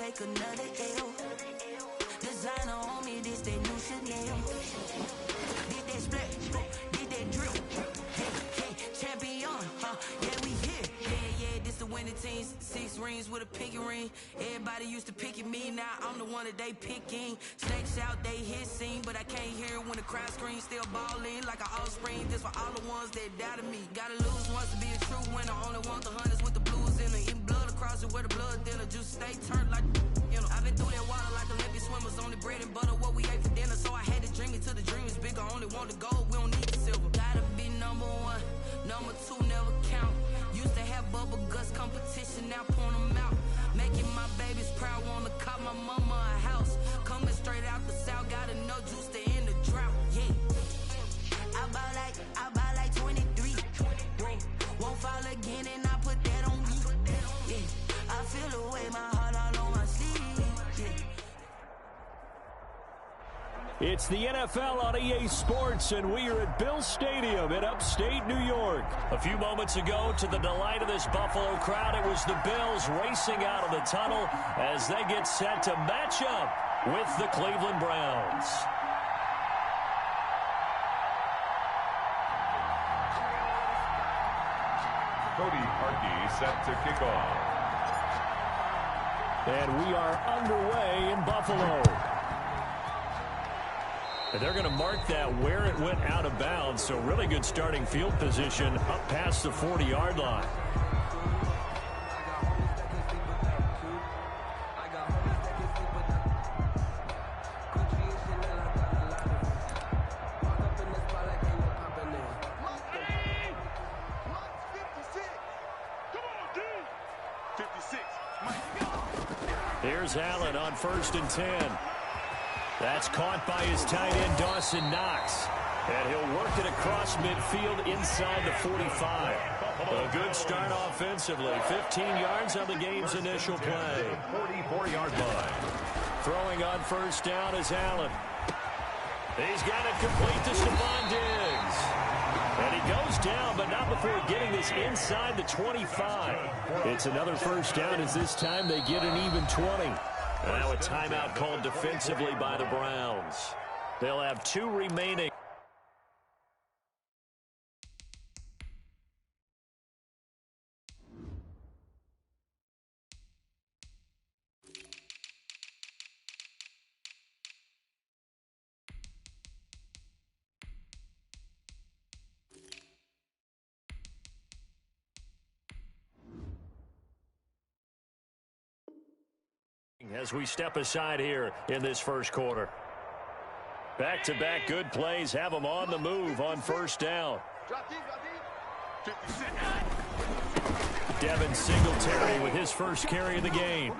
take another L. Designer on me, this that new Chanel. Did that split, did that drip. Hey, champion, yeah, we here. Yeah, this the winning teams. 6 rings with a pinky ring. Everybody used to picking me, now I'm the one that they picking. Snakes out, they hit scene, but I can't hear it when the crowd screams. Still balling like an offspring. This for all the ones that doubted me. Gotta lose once to be a true winner. Only want the hunters with the blues in it. Eating blood across it where the blood thinner. Juice stay turned like, you know. I've been through that water like Olympic swimmers. Only bread and butter, what we ate for dinner. So I had to dream it till the dream is bigger. Only want the gold, we don't need the silver. Gotta be number 1, number 2 never count. Used to have bubble guts competition, now point them out. Making my babies proud, wanna cop my mama a house. Coming straight out the south, got enough juice to end the drought. Yeah, I bought like 23. Won't fall again, and I put that on me. Yeah, I feel the way, my heart all on my sleeve. Yeah. It's the NFL on EA Sports, and we are at Bill Stadium in upstate New York. A few moments ago, to the delight of this Buffalo crowd, it was the Bills racing out of the tunnel as they get set to match up with the Cleveland Browns. Cody Parkey set to kick off. And we are underway in Buffalo. And they're going to mark that where it went out of bounds. So really good starting field position up past the 40-yard line. Here's Allen on 1st and 10. That's caught by his tight end, Dawson Knox. And he'll work it across midfield inside the 45. A good start offensively. 15 yards on the game's initial play. 44-yard line. Throwing on 1st down is Allen. He's got it complete to Stephon Diggs. And he goes down, but not before getting this inside the 25. It's another 1st down as this time they get an even 20. Now a timeout called defensively by the Browns. They'll have 2 remaining. As we step aside here in this first quarter. Back-to-back good plays have them on the move on 1st down. Devin Singletary with his first carry of the game.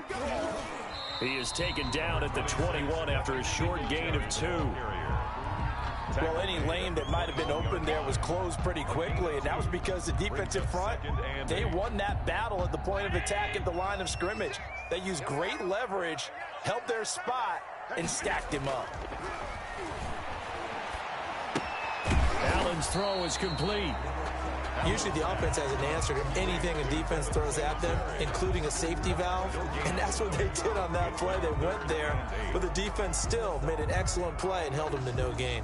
He is taken down at the 21 after a short gain of 2. Well, any lane that might have been open there was closed pretty quickly, and that was because the defensive front, they won that battle at the point of attack at the line of scrimmage. They used great leverage, held their spot, and stacked him up. Allen's throw is complete. Usually the offense has an answer to anything a defense throws at them, including a safety valve, and that's what they did on that play. They went there, but the defense still made an excellent play and held them to no gain.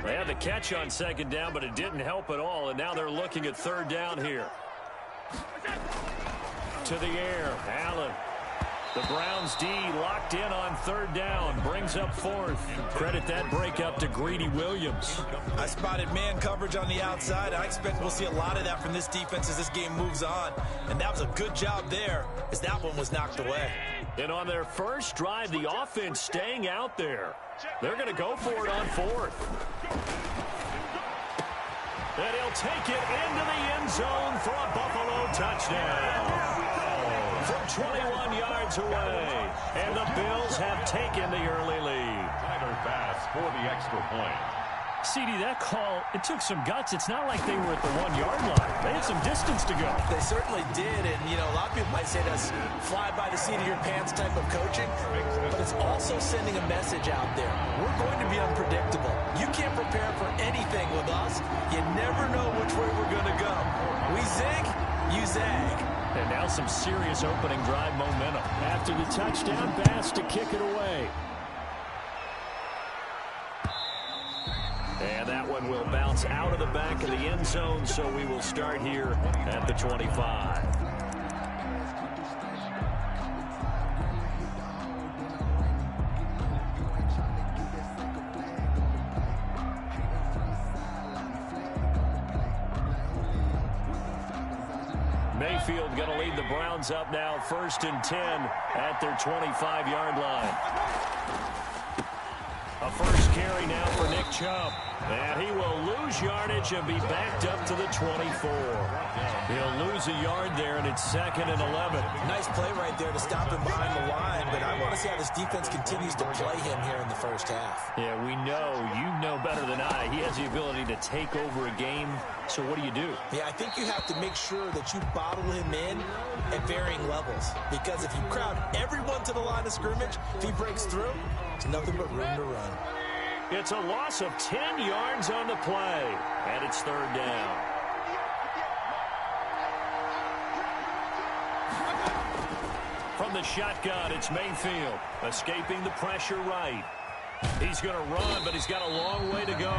They had the catch on 2nd down, but it didn't help at all, and now they're looking at 3rd down here. To the air, Allen. The Browns D locked in on 3rd down, brings up 4th. Credit that breakup to Greedy Williams. I spotted man coverage on the outside. I expect we'll see a lot of that from this defense as this game moves on. And that was a good job there as that one was knocked away. And on their first drive, the offense staying out there. They're going to go for it on 4th. And he'll take it into the end zone for a Buffalo touchdown. From 21 yards away. And the Bills have taken the early lead. Tyler Bass for the extra point. CD, that call, it took some guts. It's not like they were at the 1-yard line. They had some distance to go. They certainly did, and, you know, a lot of people might say that's fly by the seat of your pants type of coaching, but it's also sending a message out there. We're going to be unpredictable. You can't prepare for anything with us. You never know which We zig, you zag. And now some serious opening drive momentum. After the touchdown, Bass to kick it away. And that one will bounce out of the back of the end zone, so we will start here at the 25. Mayfield going to lead the Browns up now, 1st and 10 at their 25-yard line. A first carry now for Nick Chubb. And he will lose yardage and be backed up to the 24. He'll lose a yard there, and it's 2nd and 11. Nice play right there to stop him behind the line, but I want to see how this defense continues to play him here in the first half. Yeah, we know. You know better than I. He has the ability to take over a game. So what do you do? Yeah, I think you have to make sure that you bottle him in at varying levels. Because if you crowd everyone to the line of scrimmage, if he breaks through, there's nothing but room to run. It's a loss of 10 yards on the play, and it's 3rd down. From the shotgun, it's Mayfield, escaping the pressure right. He's going to run, but he's got a long way to go.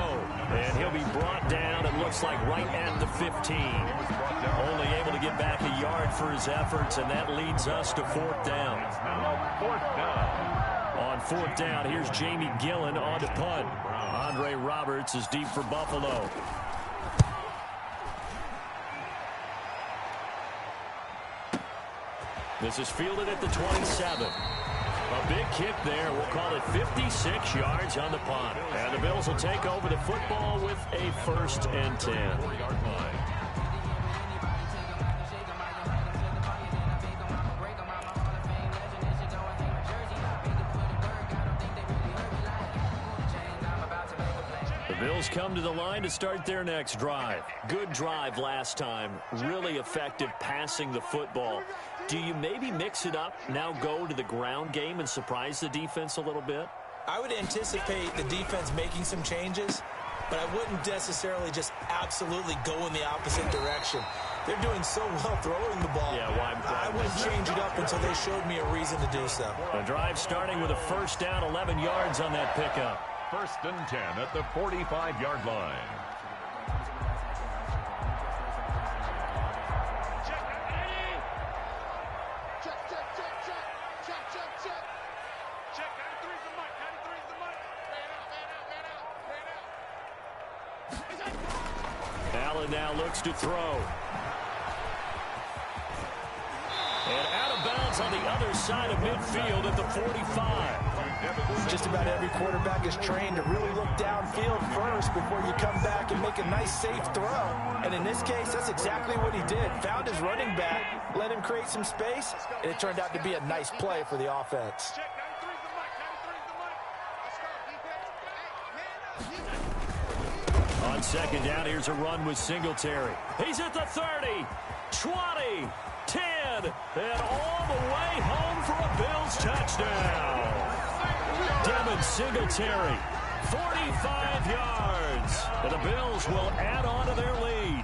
And he'll be brought down, it looks like, right at the 15. Only able to get back a yard for his efforts, and that leads us to 4th down. It's now 4th down. On 4th down, here's Jamie Gillen on to punt. Andre Roberts is deep for Buffalo. This is fielded at the 27. A big kick there. We'll call it 56 yards on the punt. And the Bills will take over the football with a 1st and 10. 4-yard line. Bills come to the line to start their next drive. Good drive last time. Really effective passing the football. Do you maybe mix it up, now go to the ground game and surprise the defense a little bit? I would anticipate the defense making some changes, but I wouldn't necessarily just absolutely go in the opposite direction. They're doing so well throwing the ball. Yeah, why I wouldn't change it up until they showed me a reason to do so. The drive starting with a 1st down, 11 yards on that pickup. 1st and 10 at the 45-yard line. Allen now looks to throw. And out of bounds on the other side of midfield at the 45. Just about every quarterback is trained to really look downfield first before you come back and make a nice, safe throw. And in this case, that's exactly what he did. Found his running back, let him create some space, and it turned out to be a nice play for the offense. On 2nd down, here's a run with Singletary. He's at the 30, 20, 10, and all the way home for a Bills touchdown. Devin Singletary, 45 yards. And the Bills will add on to their lead.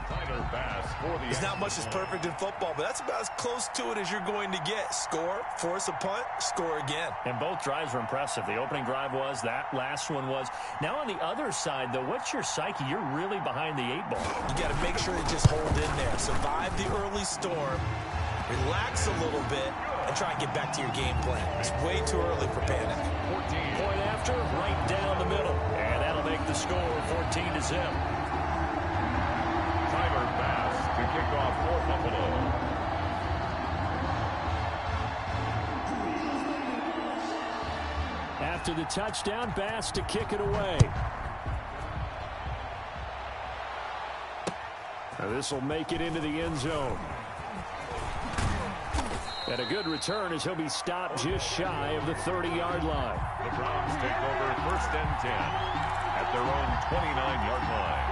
There's not much that's perfect in football, but that's about as close to it as you're going to get. Score, force a punt, score again. And both drives were impressive. The opening drive was, that last one was. Now on the other side, though, what's your psyche? You're really behind the 8 ball. You got to make sure you just hold in there. Survive the early storm, relax a little bit, and try and get back to your game plan. It's way too early for panic. Point after, right down the middle. And that'll make the score 14-0. Tyler Bass to kick off for Buffalo. After the touchdown, Bass to kick it away. Now this will make it into the end zone. And a good return as he'll be stopped just shy of the 30-yard line. The Browns take over 1st and 10 at their own 29-yard line.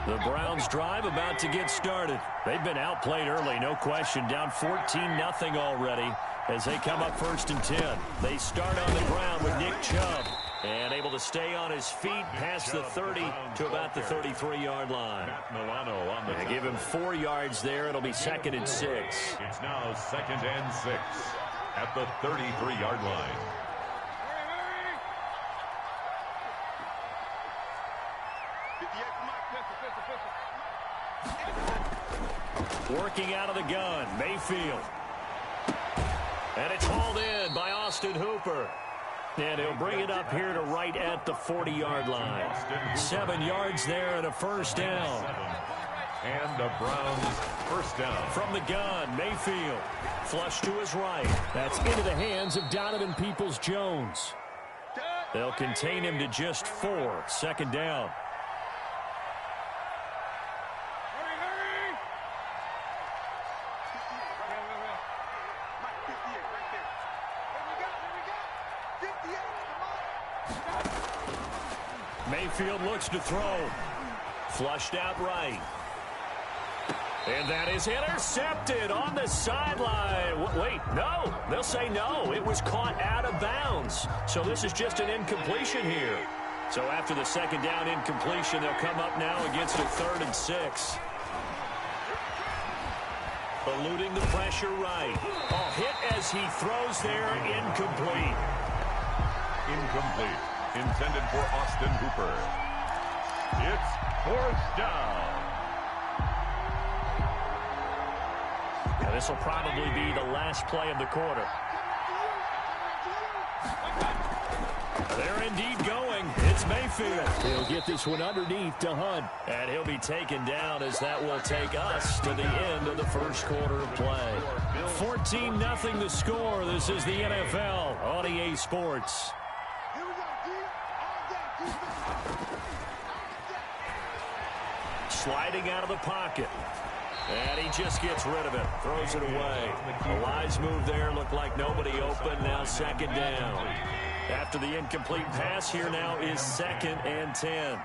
The Browns drive about to get started. They've been outplayed early, no question. Down 14-0 already as they come up 1st and 10. They start on the ground with Nick Chubb. And able to stay on his feet past the 30 to about the 33-yard line. And give him 4 yards there. It'll be 2nd and 6. It's now 2nd and 6 at the 33-yard line. Working out of the gun, Mayfield. And it's hauled in by Austin Hooper. And he'll bring it up here to right at the 40-yard line. 7 yards there and a first down. And the Browns first down. From the gun, Mayfield. Flush to his right. That's into the hands of Donovan Peoples-Jones. They'll contain him to just 4. 2nd down. Mayfield looks to throw. Flushed out right. And that is intercepted on the sideline. Wait, no. They'll say no. It was caught out of bounds. So this is just an incompletion here. So after the 2nd down incompletion, they'll come up now against a 3rd and 6. Eluding the pressure right. Oh, hit as he throws there, incomplete. Incomplete. Intended for Austin Hooper. It's 4th down. Now this will probably be the last play of the quarter. They're indeed going. It's Mayfield. He'll get this one underneath to Hunt. And he'll be taken down as that will take us to the end of the first quarter of play. 14-0 the score. This is the NFL on EA Sports. Sliding out of the pocket. And he just gets rid of it. Throws it away. A wise move there. Looked like nobody open. Now 2nd down. After the incomplete pass, here now is 2nd and 10.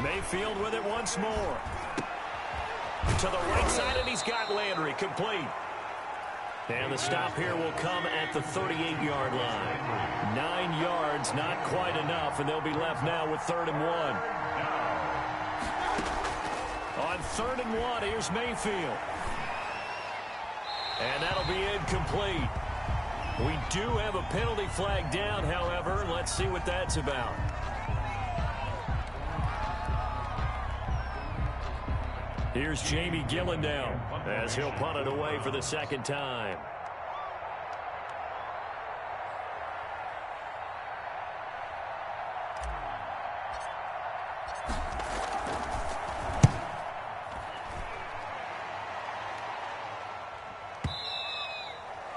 Mayfield with it once more. To the right side, and he's got Landry. Complete. And the stop here will come at the 38-yard line. 9 yards, not quite enough, and they'll be left now with 3rd and 1. On 3rd and 1, here's Mayfield. And that'll be incomplete. We do have a penalty flag down, however. Let's see what that's about. Here's Jamie Gillen down as he'll punt it away for the 2nd time.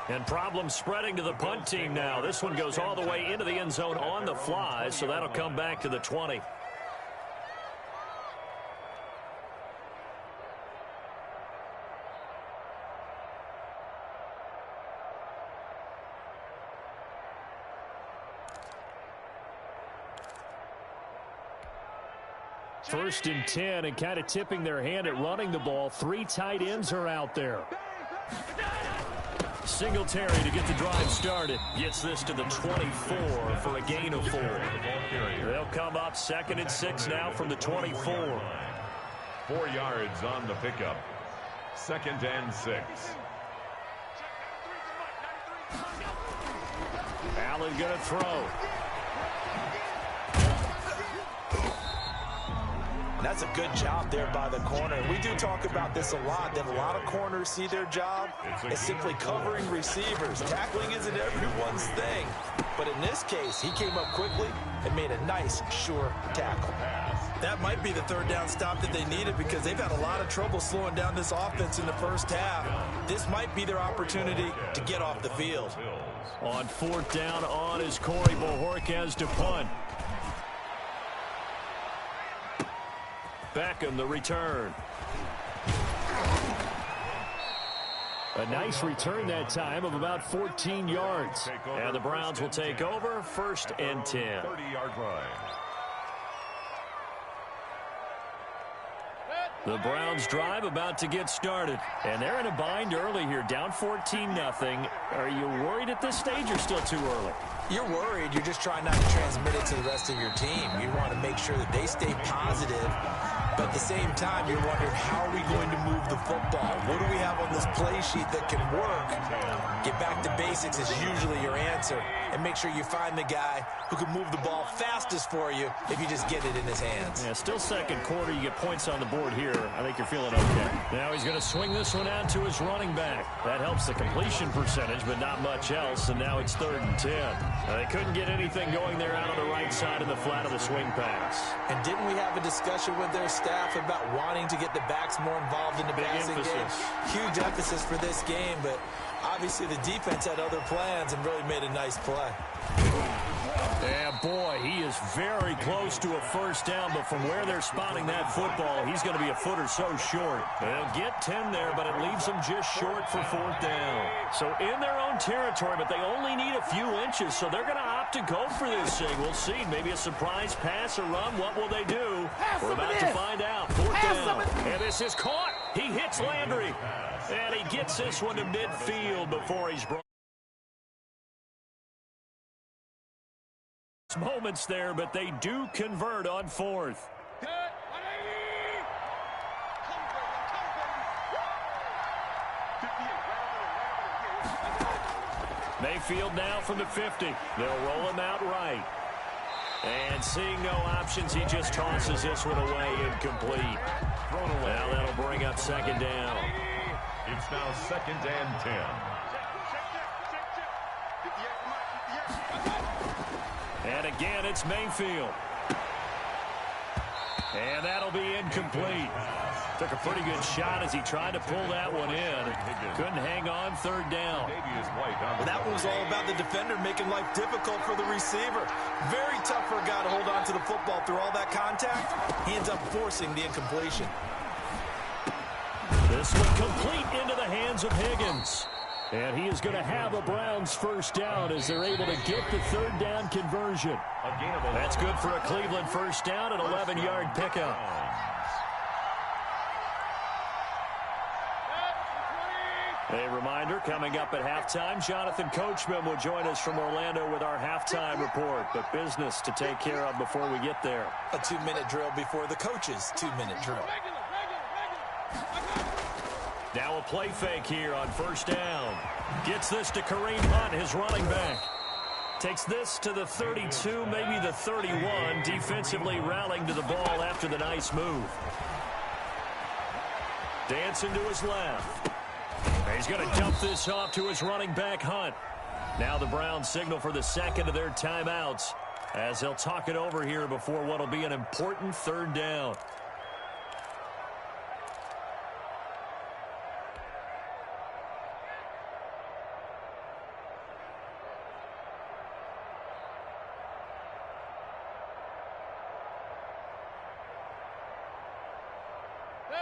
And problems spreading to the punt team now. This one goes all the way into the end zone on the fly, so that'll come back to the 20. First and 10, and kind of tipping their hand at running the ball. 3 tight ends are out there. Singletary to get the drive started. Gets this to the 24 for a gain of 4. They'll come up 2nd and 6 now from the 24. 4 yards on the pickup. 2nd and 6. Allen going to throw. That's a good job there by the corner. We do talk about this a lot, that a lot of corners see their job as simply covering receivers. Tackling isn't everyone's thing. But in this case, he came up quickly and made a nice, sure tackle. That might be the 3rd down stop that they needed because they've had a lot of trouble slowing down this offense in the first half. This might be their opportunity to get off the field. On 4th down on is Corey Bojorquez to punt. Beckham the return. A nice return that time of about 14 yards. And the Browns will take over 1st and 10. 30-yard line. The Browns drive about to get started. And they're in a bind early here, down 14-0. Are you worried at this stage or still too early? You're worried. You're just trying not to transmit it to the rest of your team. You want to make sure that they stay positive. But at the same time, you're wondering, how are we going to move the football? What do we have on this play sheet that can work? Get back to basics is usually your answer. And make sure you find the guy who can move the ball fastest for you if you just get it in his hands. Yeah, still second quarter. You get points on the board here. I think you're feeling okay. Now he's going to swing this one out to his running back. That helps the completion percentage, but not much else. And now it's 3rd and 10. They couldn't get anything going there out on the right side of the flat of the swing pass. And didn't we have a discussion with their staff about wanting to get the backs more involved in the passing game? Huge emphasis for this game, but obviously the defense had other plans and really made a nice play. Yeah, boy, he is very close to a first down, but from where they're spotting that football, he's going to be a foot or so short. They'll get 10 there, but it leaves them just short for 4th down. So in their own territory, but they only need a few inches, so they're going to opt to go for this thing. We'll see. Maybe a surprise pass or run. What will they do? We're about to find out. 4th down. And this is caught. He hits Landry. And he gets this one to midfield before he's brought. Moments there, but they do convert on 4th. Mayfield now from the 50. They'll roll him out right. And seeing no options, he just tosses this one away, incomplete. Now that'll bring up 2nd down. It's now 2nd and 10. And again, it's Mayfield. And that'll be incomplete. Took a pretty good shot as he tried to pull that one in. Couldn't hang on, 3rd down. That one was all about the defender making life difficult for the receiver. Very tough for a guy to hold on to the football through all that contact. He ends up forcing the incompletion. This one complete into the hands of Higgins. And he is going to have a Browns first down as they're able to get the 3rd down conversion. That's good for a Cleveland first down, an 11-yard pickup. A reminder, coming up at halftime, Jonathan Coachman will join us from Orlando with our halftime report. But business to take care of before we get there. A 2-minute drill before the coach's 2-minute drill. Now a play fake here on 1st down. Gets this to Kareem Hunt, his running back. Takes this to the 32, maybe the 31. Defensively rallying to the ball after the nice move. Dancing to his left. He's going to dump this off to his running back, Hunt. Now the Browns signal for the 2nd of their timeouts as they'll talk it over here before what will be an important 3rd down.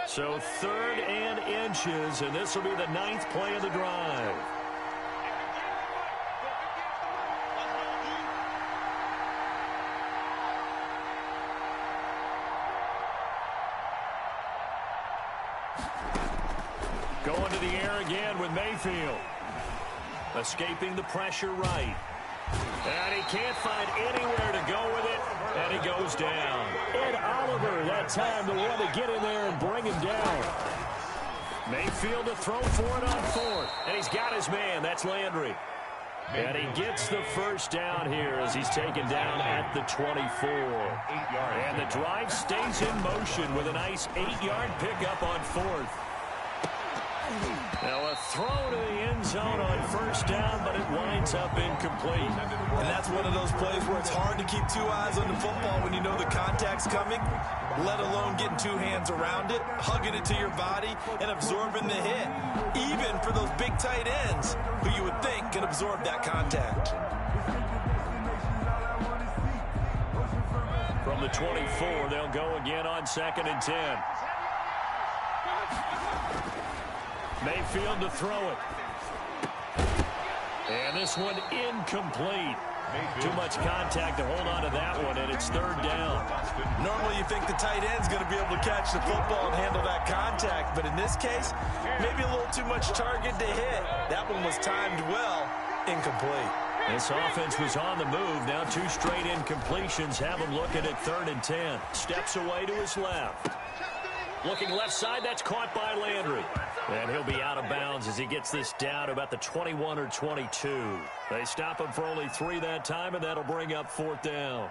So 3rd and inches, and this will be the 9th play of the drive. Going to the air again with Mayfield. Escaping the pressure right. And he can't find anywhere to go with it, and he goes down. Ed Oliver, that time, the one to get in there and bring him down. Mayfield to throw for it on 4th, and he's got his man. That's Landry. And he gets the first down here as he's taken down at the 24. And the drive stays in motion with a nice 8-yard pickup on 4th. Now a throw to the end zone on 1st down, but it winds up incomplete. And that's one of those plays where it's hard to keep 2 eyes on the football when you know the contact's coming, let alone getting 2 hands around it, hugging it to your body, and absorbing the hit. Even for those big tight ends who you would think can absorb that contact. From the 24, they'll go again on 2nd and 10. Mayfield to throw it. And this one incomplete. Too much contact to hold on to that one, and it's 3rd down. Normally you think the tight end's going to be able to catch the football and handle that contact. But in this case, maybe a little too much target to hit. That one was timed well, incomplete. This offense was on the move. Now 2 straight incompletions have him looking at 3rd and 10. Steps away to his left. Looking left side, that's caught by Landry. And he'll be out of bounds as he gets this down about the 21 or 22. They stop him for only 3 that time, and that'll bring up 4th down.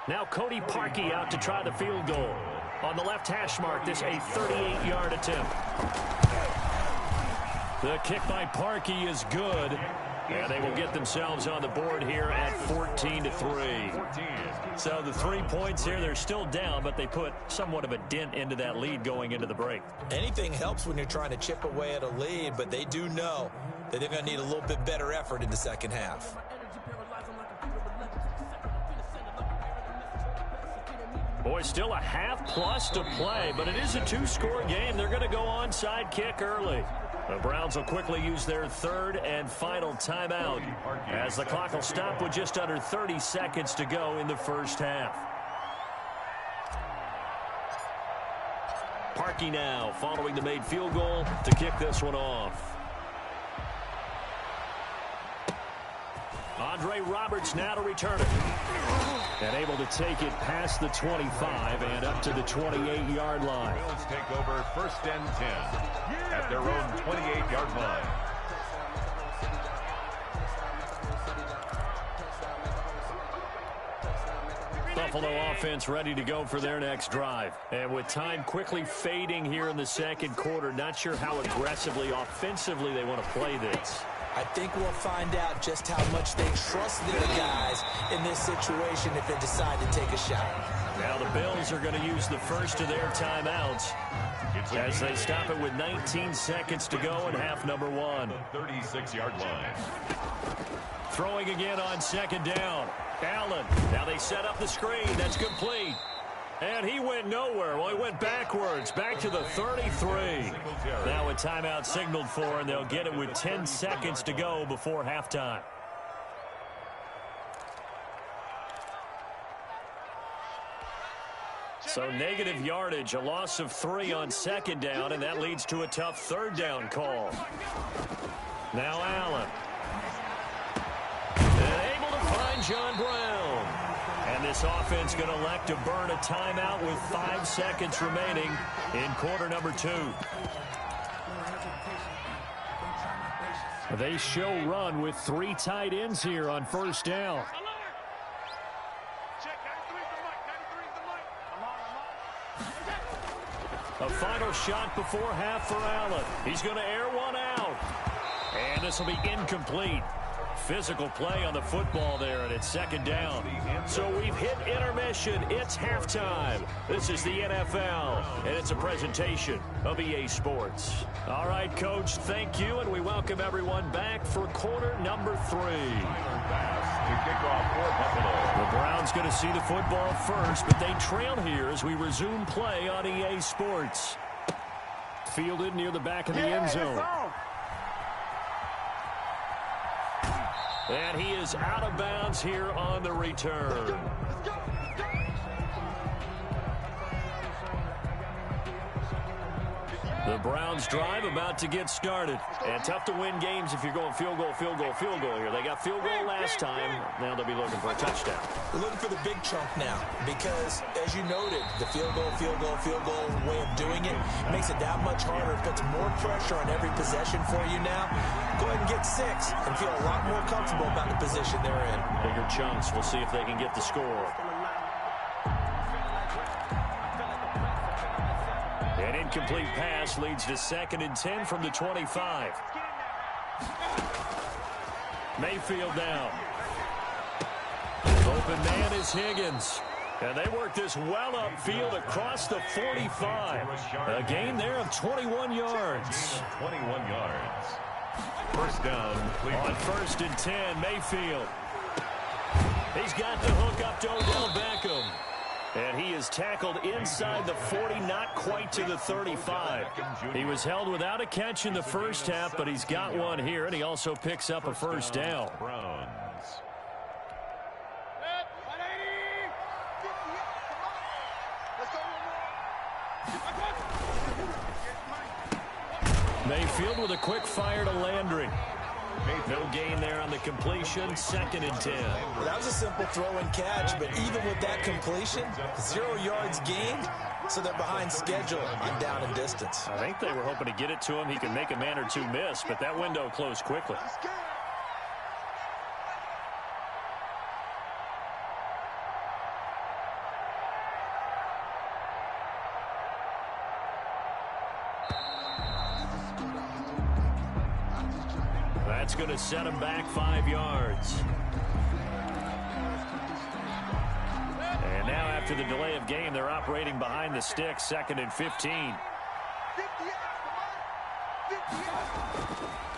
Now Cody Parkey out to try the field goal. On the left hash mark, this a 38-yard attempt. The kick by Parkey is good. And they will get themselves on the board here at 14-3. So the 3 points here, they're still down, but they put somewhat of a dent into that lead going into the break. Anything helps when you're trying to chip away at a lead, but they do know that they're going to need a little bit better effort in the second half. Boy, still a half-plus to play, but it is a 2-score game. They're going to go onside kick early. The Browns will quickly use their 3rd and final timeout as the clock will stop with just under 30 seconds to go in the first half. Parkey now following the made field goal to kick this one off. Andre Roberts now to return it. And able to take it past the 25 and up to the 28-yard line. Bills take over 1st and 10 at their own 28-yard line. Buffalo offense ready to go for their next drive. And with time quickly fading here in the second quarter, not sure how aggressively, offensively they want to play this. I think we'll find out just how much they trust their guys in this situation if they decide to take a shot. Now the Bills are going to use the first of their timeouts as they stop it with 19 seconds to go in half number 1. 36-yard line. Throwing again on 2nd down. Allen. Now they set up the screen. That's complete. And he went nowhere. Well, he went backwards, back to the 33. Now a timeout signaled for, and they'll get it with 10 seconds to go before halftime. So negative yardage, a loss of 3 on 2nd down, and that leads to a tough 3rd down call. Now Allen. And able to find John Brown. And this offense going to elect to burn a timeout with 5 seconds remaining in quarter number 2. They show run with 3 tight ends here on 1st down. A final shot before half for Allen. He's going to air one out. And this will be incomplete. Physical play on the football there, and it's 2nd down. So we've hit intermission. It's halftime. This is the NFL, and it's a presentation of EA Sports. All right, Coach, thank you, and we welcome everyone back for quarter number 3. The Browns going to see the football first, but they trail here as we resume play on EA Sports. Fielded near the back of the end zone. And he is out of bounds here on the return. The Browns drive about to get started. And tough to win games if you're going field goal, field goal, field goal here. They got field goal last time. Now they'll be looking for a touchdown. We're looking for the big chunk now because, as you noted, the field goal way of doing it makes it that much harder. It puts more pressure on every possession for you now. Go ahead and get 6 and feel a lot more comfortable about the position they're in. Bigger chunks. We'll see if they can get the score. An incomplete pass leads to 2nd and 10 from the 25. Mayfield now. Open man is Higgins. And they work this well upfield across the 45. A gain there of 21 yards. 21 yards. First down. On 1st and 10, Mayfield. He's got the hook up to Odell Beckham. And he is tackled inside the 40, not quite to the 35. He was held without a catch in the first half, but he's got one here, and he also picks up a first down. Mayfield with a quick fire to Landry. No gain there on the completion, 2nd and 10. Well, that was a simple throw and catch, but even with that completion, 0 yards gained, so they're behind schedule on down and distance. I think they were hoping to get it to him. He could make a man or two miss, but that window closed quickly. That's going to set him back 5 yards. And now after the delay of game, they're operating behind the sticks, 2nd and 15.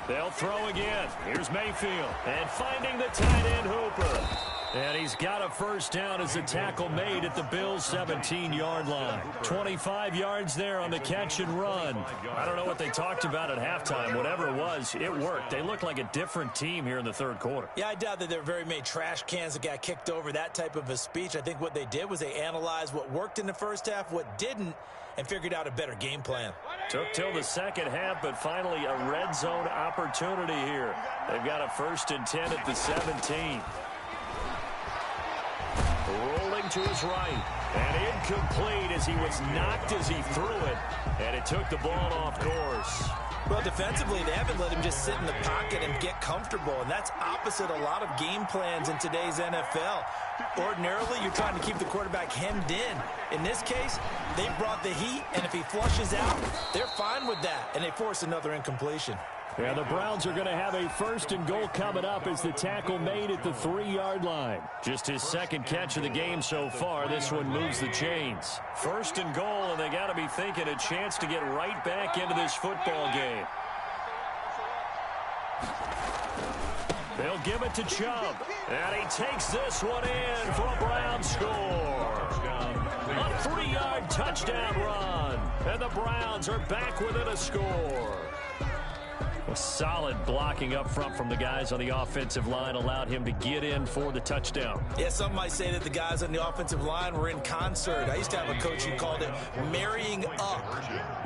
They'll throw again. Here's Mayfield. And finding the tight end Hooper. And he's got a first down as the tackle made at the Bills' 17-yard line. 25 yards there on the catch and run. I don't know what they talked about at halftime. Whatever it was, it worked. They look like a different team here in the 3rd quarter. Yeah, I doubt that there were very many trash cans that got kicked over, that type of a speech. I think what they did was they analyzed what worked in the first half, what didn't, and figured out a better game plan. Took till the 2nd half, but finally a red zone opportunity here. They've got a 1st and 10 at the 17. Rolling to his right, and incomplete as he was knocked as he threw it, and it took the ball off course. Well, defensively, they haven't let him just sit in the pocket and get comfortable, and that's opposite a lot of game plans in today's NFL. Ordinarily, you're trying to keep the quarterback hemmed in. In this case, they brought the heat, and if he flushes out, they're fine with that, and they force another incompletion. Yeah, the Browns are going to have a 1st and goal coming up as the tackle made at the 3-yard line. Just his 2nd catch of the game so far. This one moves the chains. 1st and goal, and they got to be thinking a chance to get right back into this football game. They'll give it to Chubb, and he takes this one in for a Brown score. A 3-yard touchdown run, and the Browns are back within a score. A solid blocking up front from the guys on the offensive line allowed him to get in for the touchdown. Yeah, some might say that the guys on the offensive line were in concert. I used to have a coach who called it marrying up,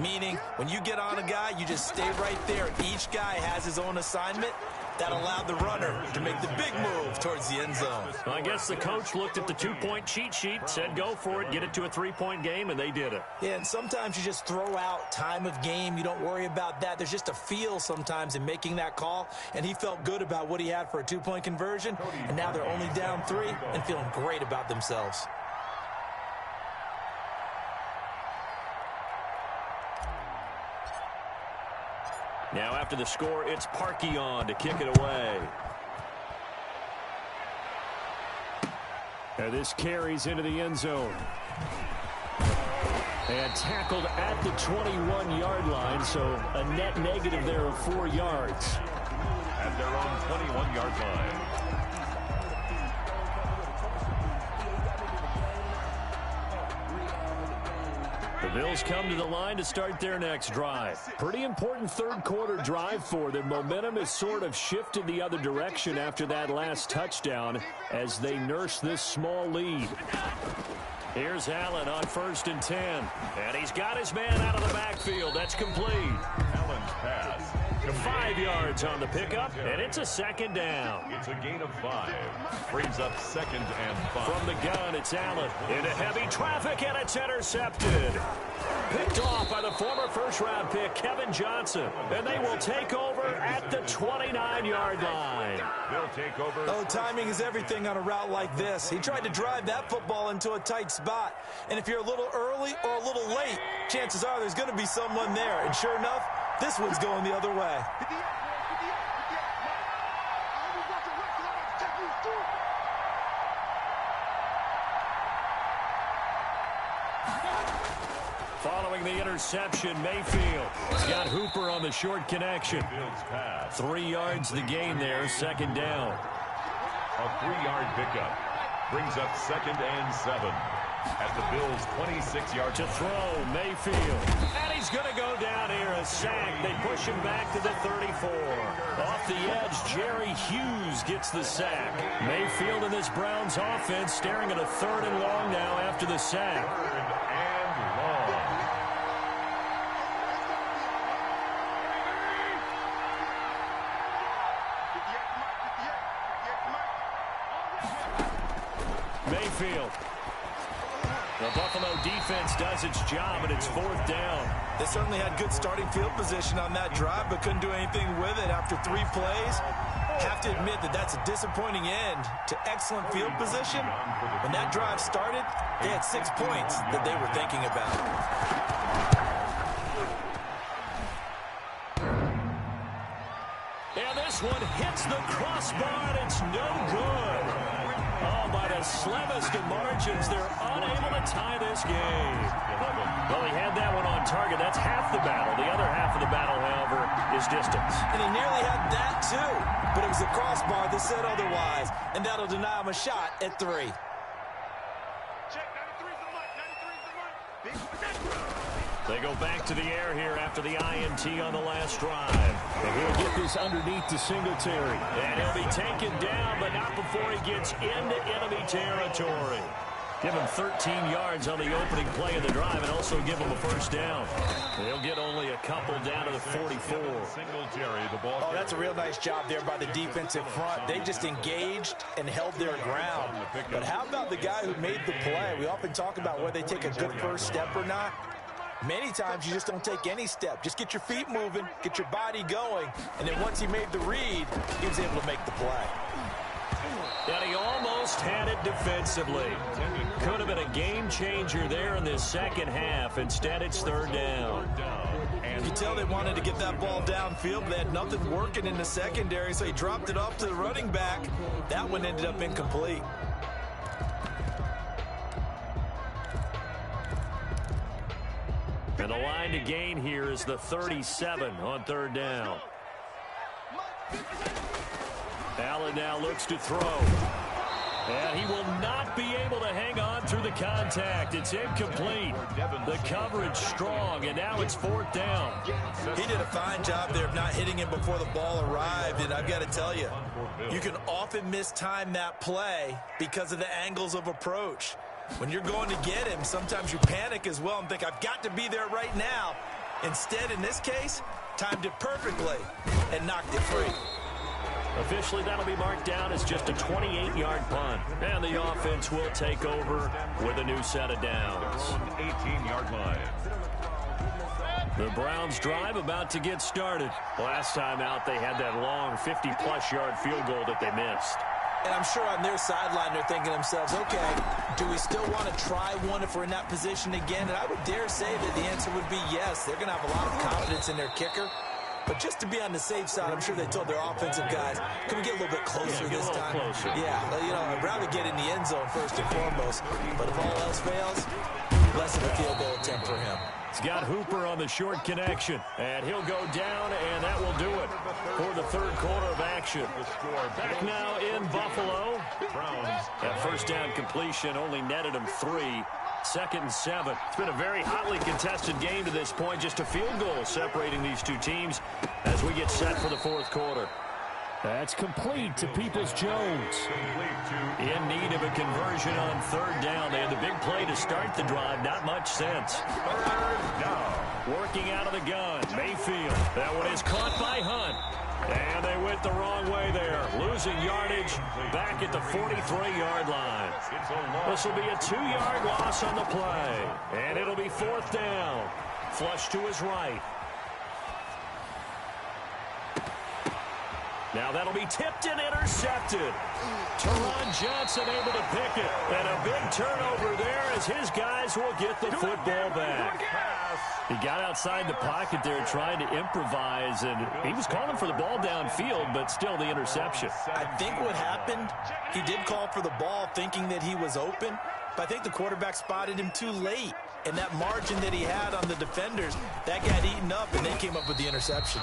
meaning when you get on a guy, you just stay right there. Each guy has his own assignment. That allowed the runner to make the big move towards the end zone. Well, I guess the coach looked at the 2-point cheat sheet, said go for it, get it to a 3-point game, and they did it. Yeah, and sometimes you just throw out time of game. You don't worry about that. There's just a feel sometimes in making that call, and he felt good about what he had for a 2-point conversion, and now they're only down 3 and feeling great about themselves. Now after the score, it's Parkey on to kick it away. And this carries into the end zone. And tackled at the 21-yard line, so a net negative there of 4 yards. At their own 21-yard line. The Bills come to the line to start their next drive. Pretty important 3rd quarter drive for them. Momentum has sort of shifted the other direction after that last touchdown as they nurse this small lead. Here's Allen on 1st and 10. And he's got his man out of the backfield. That's complete. Allen's pass. 5 yards on the pickup, and it's a 2nd down. It's a gain of 5. Brings up 2nd and 5. From the gun, it's Allen into heavy traffic, and it's intercepted. Picked off by the former 1st-round pick, Kevin Johnson. And they will take over at the 29-yard line. They'll take over. Oh, timing is everything on a route like this. He tried to drive that football into a tight spot. And if you're a little early or a little late, chances are there's going to be someone there. And sure enough, this one's going the other way. Following the interception, Mayfield has got Hooper on the short connection. 3 yards the gain there, 2nd down. A 3-yard pickup brings up 2nd and 7. At the Bills' 26-yard to throw, Mayfield. And he's going to go down here, a sack. They push him back to the 34. Off the edge, Jerry Hughes gets the sack. Mayfield in this Browns offense staring at a 3rd and long now after the sack. 3rd and long. Mayfield. The Buffalo defense does its job, and it's 4th down. They certainly had good starting field position on that drive, but couldn't do anything with it after 3 plays. Have to admit that that's a disappointing end to excellent field position. When that drive started, they had 6 points that they were thinking about. And this one hits the crossbar, and it's no good. Oh, by the slimmest of margins, they're unable to tie this game. Well, he had that one on target. That's half the battle. The other half of the battle, however, is distance. And he nearly had that, too. But it was the crossbar that said otherwise, and that'll deny him a shot at 3. They go back to the air here after the INT on the last drive. And he'll get this underneath to Singletary. And he'll be taken down, but not before he gets into enemy territory. Give him 13 yards on the opening play of the drive and also give him a first down. They'll get only a couple down to the 44. Oh, that's a real nice job there by the defensive front. They just engaged and held their ground. But how about the guy who made the play? We often talk about whether they take a good first step or not. Many times you just don't take any step. Just get your feet moving, get your body going, and then once he made the read, he was able to make the play. And he almost had it defensively. Could have been a game changer there in this second half. Instead, it's 3rd down. You can tell they wanted to get that ball downfield, but they had nothing working in the secondary, so he dropped it off to the running back. That one ended up incomplete. And the line to gain here is the 37 on 3rd down. Allen now looks to throw. And he will not be able to hang on through the contact. It's incomplete. The coverage strong, and now it's 4th down. He did a fine job there of not hitting him before the ball arrived, and I've got to tell you, you can often mistime that play because of the angles of approach. When you're going to get him, sometimes you panic as well and think, I've got to be there right now. Instead, in this case, timed it perfectly and knocked it free. Officially, that'll be marked down as just a 28-yard punt. And the offense will take over with a new set of downs. 18-yard line. The Browns drive about to get started. Last time out, they had that long 50-plus yard field goal that they missed. And I'm sure on their sideline they're thinking to themselves, okay, do we still want to try one if we're in that position again? And I would dare say that the answer would be yes. They're going to have a lot of confidence in their kicker. But just to be on the safe side, I'm sure they told their offensive guys, can we get a little bit closer this time? Closer. Yeah, you know, I'd rather get in the end zone first and foremost. But if all else fails, less of a field goal attempt for him. He's got Hooper on the short connection, and he'll go down, and that will do it for the 3rd quarter of action. Back now in Buffalo. That first down completion only netted him 3. 2nd and 7. It's been a very hotly contested game to this point. Just a field goal separating these two teams as we get set for the 4th quarter. That's complete to Peoples-Jones. In need of a conversion on 3rd down. They had the big play to start the drive. Not much sense. 3rd down. Working out of the gun. Mayfield. That one is caught by Hunt. And they went the wrong way there. Losing yardage back at the 43-yard line. This will be a 2-yard loss on the play. And it'll be 4th down. Flush to his right. Now that'll be tipped and intercepted. Teron Johnson able to pick it. And a big turnover there as his guys will get the football back. He got outside the pocket there trying to improvise, and he was calling for the ball downfield, but still the interception. I think what happened, he did call for the ball thinking that he was open, but I think the quarterback spotted him too late. And that margin that he had on the defenders, that got eaten up, and they came up with the interception.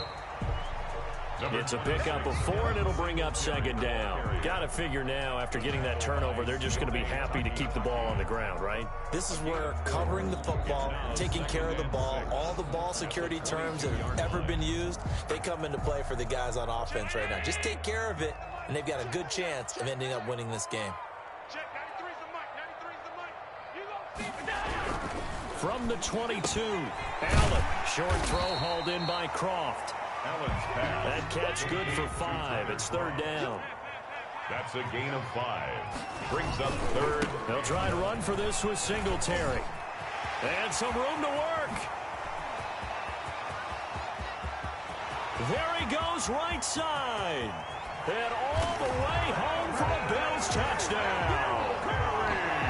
It's a pickup of 4, and it'll bring up 2nd down. Got to figure now, after getting that turnover, they're just going to be happy to keep the ball on the ground, right? This is where covering the football, taking care of the ball, all the ball security terms that have ever been used, they come into play for the guys on offense right now. Just take care of it, and they've got a good chance of ending up winning this game. From the 22, Allen. Short throw hauled in by Croft. That catch good for 5. It's 3rd down. That's a gain of 5. Brings up third. They'll try and run for this with Singletary. And some room to work. There he goes, right side. And all the way home for a Bills touchdown.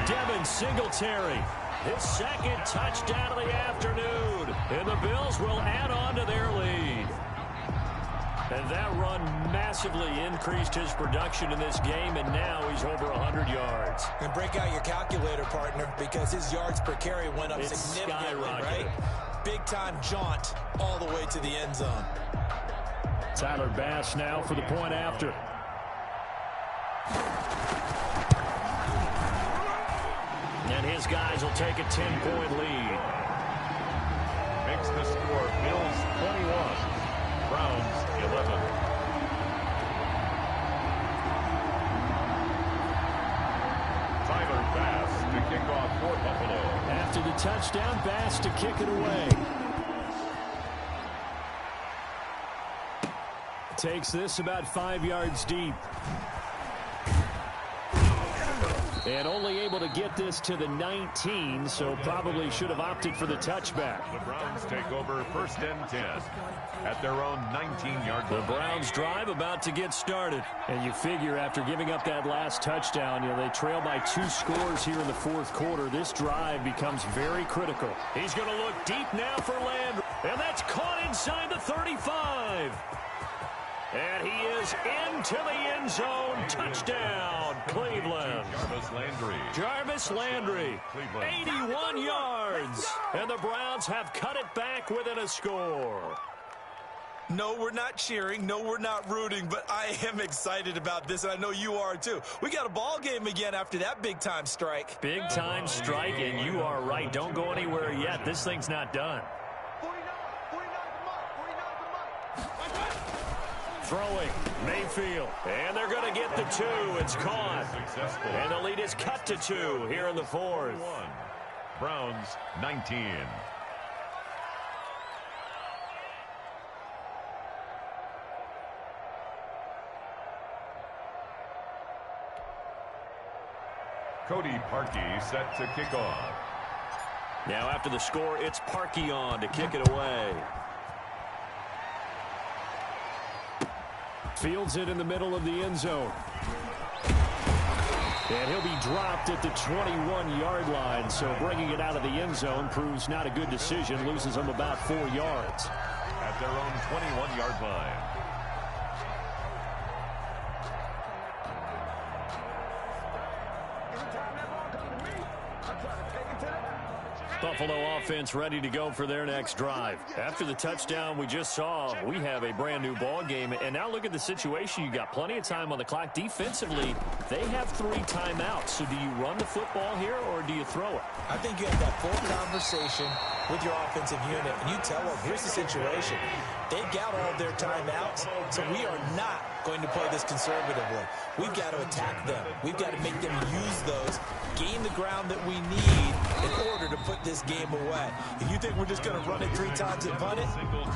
Devin Singletary, his second touchdown of the afternoon. And the Bills will add on to their lead. And that run massively increased his production in this game, and now he's over 100 yards. And break out your calculator, partner, because his yards per carry went up significantly, right? Big-time jaunt all the way to the end zone. Tyler Bass now for the point after. And his guys will take a 10-point lead. Makes the score Bills 21, Browns 11. Tyler Bass to kick off for Buffalo. After the touchdown, Bass to kick it away. Takes this about 5 yards deep. And only able to get this to the 19, so probably should have opted for the touchback. The Browns take over first and 10 at their own 19-yard line. The Browns drive about to get started. And you figure after giving up that last touchdown, they trail by 2 scores here in the fourth quarter. This drive becomes very critical. He's going to look deep now for Landry. And that's caught inside the 35. And he is into the end zone. Touchdown, Cleveland. Jarvis Landry, 81 yards. And the Browns have cut it back within a score. No, we're not cheering. No, we're not rooting. But I am excited about this, and I know you are too. We got a ball game again after that big-time strike. Big-time strike, and you are right. Don't go anywhere yet. This thing's not done. Throwing, Mayfield, and they're going to get the 2. It's caught. And the lead is cut to 2 here in the fourth. Browns 19. Cody Parkey set to kick off. Now after the score, it's Parkey on to kick it away. Fields it in the middle of the end zone. And he'll be dropped at the 21-yard line, so bringing it out of the end zone proves not a good decision. Loses him about 4 yards. At their own 21-yard line. Buffalo offense ready to go for their next drive. After the touchdown we just saw, we have a brand new ball game. And now look at the situation. You got plenty of time on the clock. Defensively, they have 3 timeouts. So do you run the football here or do you throw it? I think you have that full conversation with your offensive unit, and you tell them, here's the situation. They've got all their timeouts, so we are not going to play this conservatively. We've got to attack them. We've got to make them use those, gain the ground that we need in order to put this game away. If you think we're just going to run it 3 times and punt it,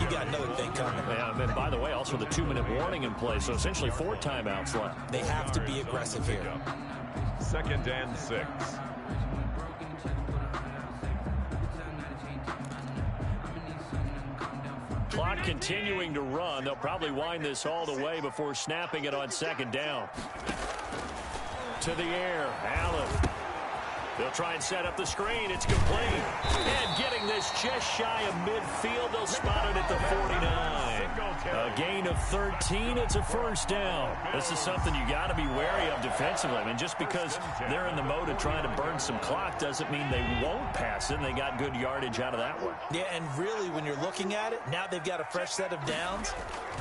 you got another thing coming. Yeah, and by the way, also the 2-minute warning in play, so essentially 4 timeouts left. They have to be aggressive here. 2nd and 6. Clock continuing to run. They'll probably wind this all the way before snapping it on 2nd down. To the air, Allen. They'll try and set up the screen. It's complete. And getting this just shy of midfield. They'll spot it at the 49. A gain of 13. It's a first down. This is something you got to be wary of defensively. I mean, just because they're in the mode of trying to burn some clock doesn't mean they won't pass it. And they got good yardage out of that one. Yeah, and really, when you're looking at it, now they've got a fresh set of downs.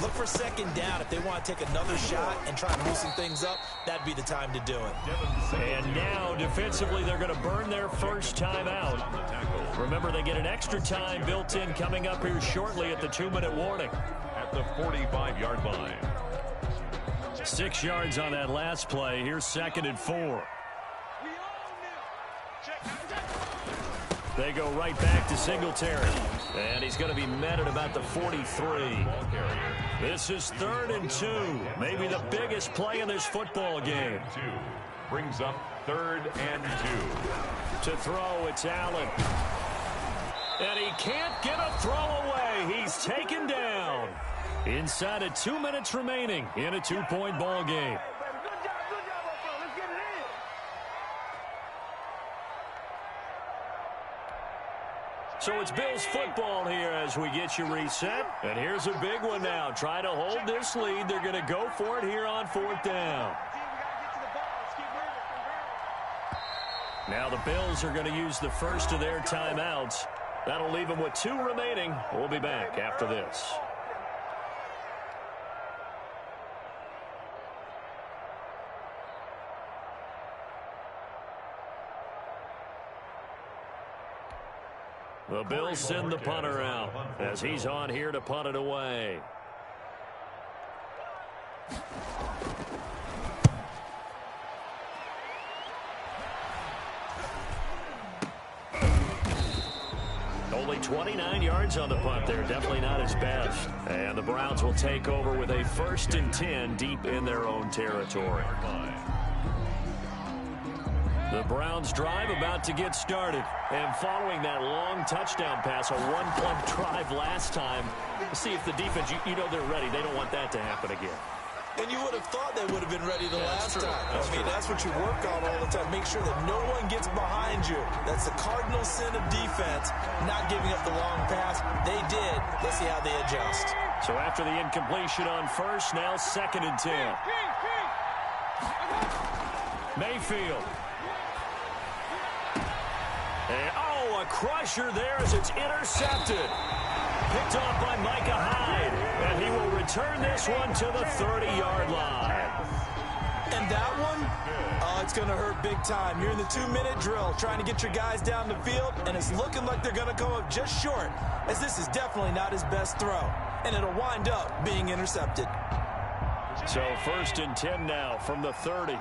Look for 2nd down. If they want to take another shot and try and loosen things up, that'd be the time to do it. And now, defensively, they're going to burn their first time out. Remember, they get an extra time built in coming up here shortly at the 2-minute warning. At the 45-yard line. 6 yards on that last play. Here's 2nd and 4. They go right back to Singletary. And he's going to be met at about the 43. This is 3rd and 2. Maybe the biggest play in this football game. Brings up 3rd and 2. To throw, it's Allen. And he can't get a throw away. He's taken down. Inside of 2 minutes remaining in a 2-point ball game. So it's Bills football here as we get you reset. And here's a big one now. Trying to hold this lead. They're going to go for it here on 4th down. Now the Bills are going to use the first of their timeouts. That'll leave them with 2 remaining. We'll be back after this. The Bills send the punter out as he's on here to punt it away. Only 29 yards on the punt there. Definitely not his best. And the Browns will take over with a 1st and 10 deep in their own territory. The Browns drive about to get started. And following that long touchdown pass, a 1-play drive last time, see if the defense, you know they're ready. They don't want that to happen again. And you would have thought they would have been ready the last time. That's what you work on all the time. Make sure that no one gets behind you. That's the cardinal sin of defense, not giving up the long pass. They did. Let's see how they adjust. So after the incompletion on first, now 2nd and 10. Mayfield. And, a crusher there as it's intercepted. Picked off by Micah Hyde. And he will return this one to the 30-yard line. And that one, it's going to hurt big time. You're in the 2-minute drill trying to get your guys down the field, and it's looking like they're going to come up just short, as this is definitely not his best throw. And it'll wind up being intercepted. So 1st and 10 now from the 30.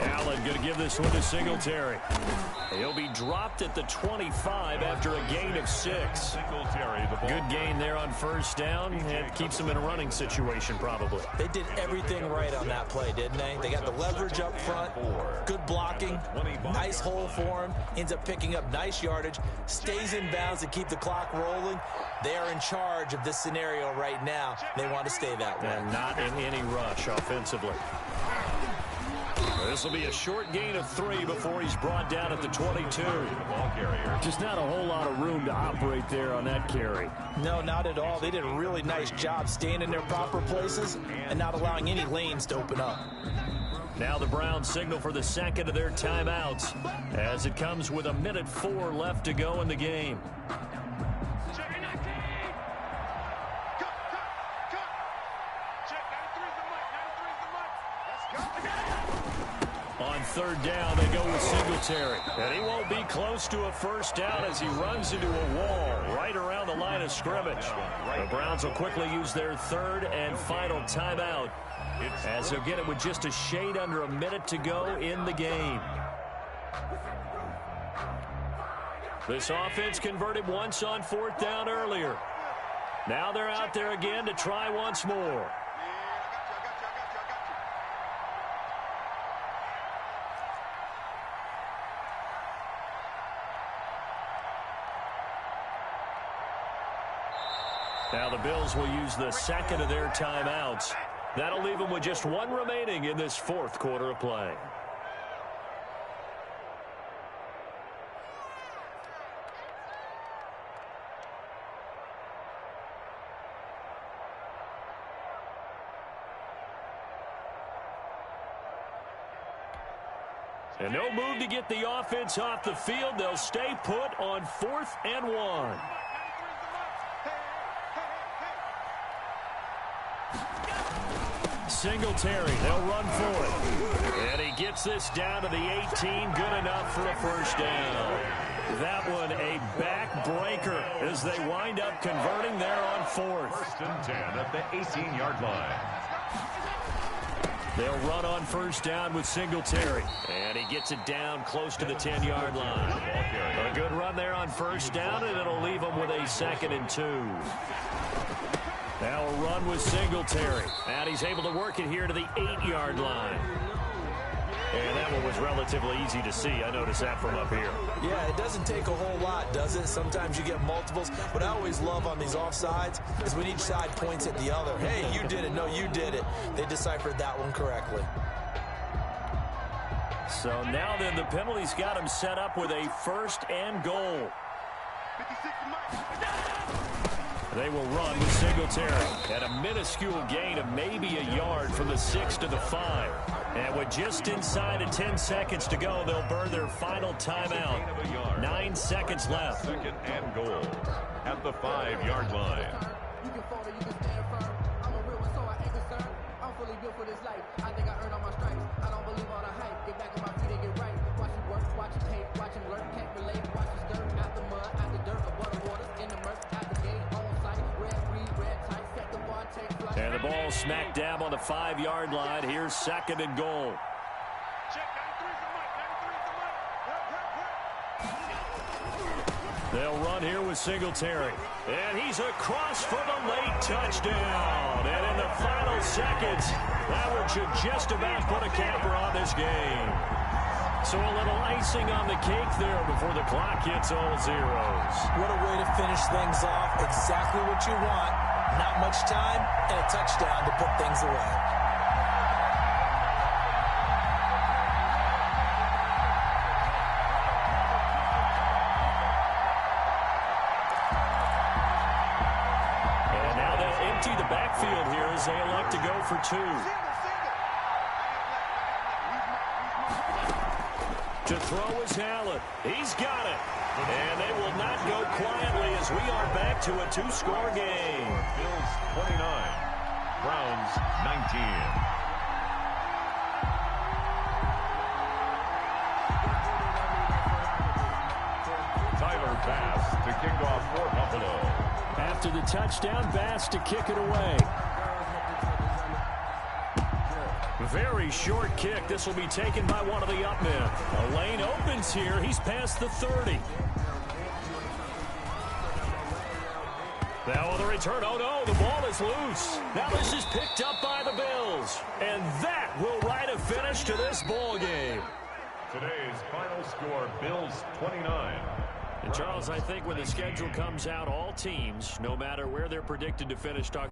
Allen going to give this one to Singletary. He'll be dropped at the 25 after a gain of 6. Good gain there on 1st down. It keeps them in a running situation probably. They did everything right on that play, didn't they? They got the leverage up front, good blocking, nice hole for him, ends up picking up nice yardage, stays in bounds to keep the clock rolling. They are in charge of this scenario right now. They want to stay that way. And not in any rush offensively. This will be a short gain of 3 before he's brought down at the 22. Just not a whole lot of room to operate there on that carry. No, not at all. They did a really nice job staying in their proper places and not allowing any lanes to open up. Now the Browns signal for the 2nd of their timeouts as it comes with 1:04 left to go in the game. On 3rd down, they go with Singletary. And he won't be close to a 1st down as he runs into a wall right around the line of scrimmage. The Browns will quickly use their 3rd and final timeout as they'll get it with just a shade under a minute to go in the game. This offense converted once on 4th down earlier. Now they're out there again to try once more. Now the Bills will use the 2nd of their timeouts. That'll leave them with just 1 remaining in this 4th quarter of play. And no move to get the offense off the field. They'll stay put on 4th and 1. Singletary, they'll run for it. And he gets this down to the 18, good enough for a 1st down. That one a backbreaker as they wind up converting there on 4th. 1st and 10 at the 18-yard line. They'll run on first down with Singletary. And he gets it down close to the 10-yard line. A good run there on first down, and it'll leave them with a 2nd and 2. Now a run with Singletary. And he's able to work it here to the 8-yard line. And that one was relatively easy to see. I noticed that from up here. Yeah, it doesn't take a whole lot, does it? Sometimes you get multiples. What I always love on these offsides is when each side points at the other. Hey, you did it. No, you did it. They deciphered that one correctly. So now then the penalty's got him set up with a 1st and goal. They will run with Singletary at a minuscule gain of maybe a yard from the 6 to the 5. And with just inside of 10 seconds to go, they'll burn their final timeout. 9 seconds left. 2nd and goal at the 5-yard line. You can fall or you can stand firm. I'm a real one, so I ain't concerned. I'm fully built for this life. I think I earned all my stripes. I don't believe all the hype. Get back on my feet and get right. Watch him work, watch him hate, watch him lurk. Can't relate, watch him stir. Out the mud, out the dirt, above the waters, in the murk, out the gate, on sight. Red, green, red, tight. Set the bar, take flight. And the ball smack dab on the 5-yard line. Here's 2nd and goal. They'll run here with Singletary. And he's across for the late touchdown. And in the final seconds, that one should just about put a capper on this game. So a little icing on the cake there before the clock hits all zeros. What a way to finish things off. Exactly what you want. Not much time and a touchdown to put things away. The backfield here as they elect to go for 2. To throw is Allen. He's got it. And they will not go quietly as we are back to a 2-score game. Bills 29, Browns 19. Bass to kick off for Buffalo. After the touchdown, Bass to kick it away. Very short kick. This will be taken by one of the up men. A lane opens here. He's past the 30. Now on the return. Oh, no, the ball is loose. Now this is picked up by the Bills. And that will write a finish to this ball game. Today's final score, Bills 29. And Charles, I think when the schedule comes out, all teams, no matter where they're predicted to finish, talk